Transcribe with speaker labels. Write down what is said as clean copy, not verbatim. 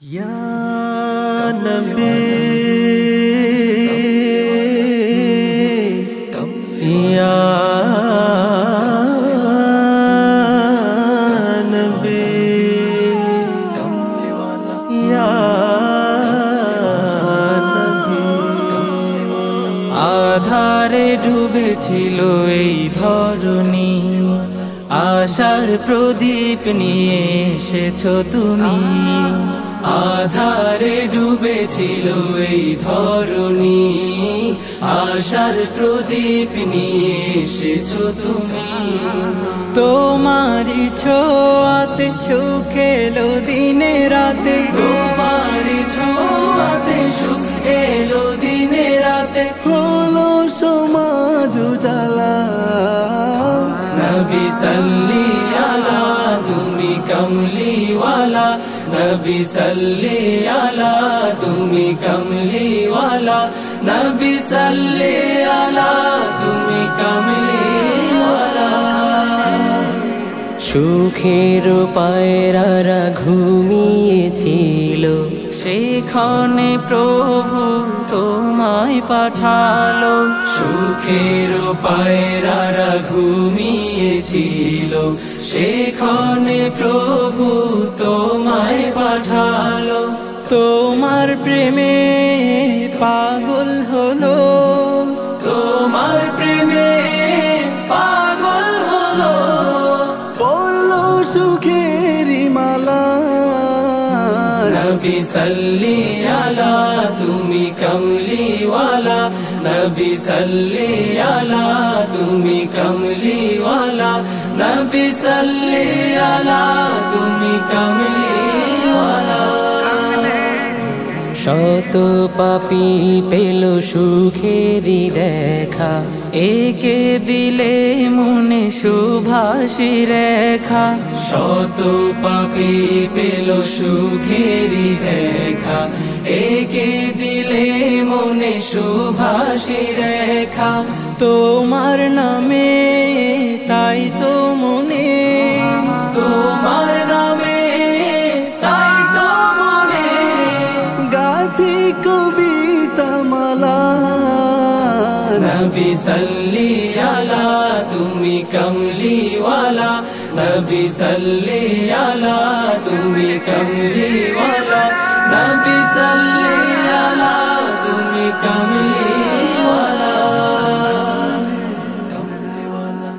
Speaker 1: या नबी या नबी या नबी আধারে ডুবেছিল এই ধরণী আশার প্রদীপ নিয়ে এসেছো তুমি আধারে ডুবেছিল এই ধরণী আশার প্রদীপ নিয়ে এসেছো তুমি তোমারই ছোঁয়াতে সুখ এলো দিনে রাতে তোমারই ছোঁয়াতে সুখ এলো দিনে রাতে হলো সমাজ উজালা নবী সাল্লি আলা তুমি কমলিওয়ালা নবী সাল্লি আলা তুমি কমলিওয়ালা নবী সাল্লি আলা তুমি কমলিওয়ালা সুখের পায়রারা ঘুমিয়েছিল সেখানে প্রভু তোমায় পাঠালো সুখের পায়রারা ঘুমিয়েছিল সেখানে প্রভু তোমায় পাঠালো তোমার প্রেমে পাগল হলো তোমার প্রেমে পাগল হলো পড়লো সুখেরি মালা নবী সাল্লি আলা তুমি কমলিওয়ালা নবী সাল্লি আলা তুমি কমলিওয়ালা নবী সাল্লি আলা তুমি কমলিওয়ালা শত পাপী পেল সুখেরি দেখা একে দিলে মনে সুভাষী রেখা শত পাপী পেল সুখেরি দেখা একে দিলে মনে সুভাষী রেখা তোমার নামে তাই তো মনে তোমার নামে তাই তো মনে গাথি কবিতা মালা নবী সাল্লি আলা তুমি কমলিওয়ালা নবী সাল্লি আলা তুমি কমলিওয়ালা নবী সাল্লি আলা তুমি কমলিওয়ালা কমলিওয়ালা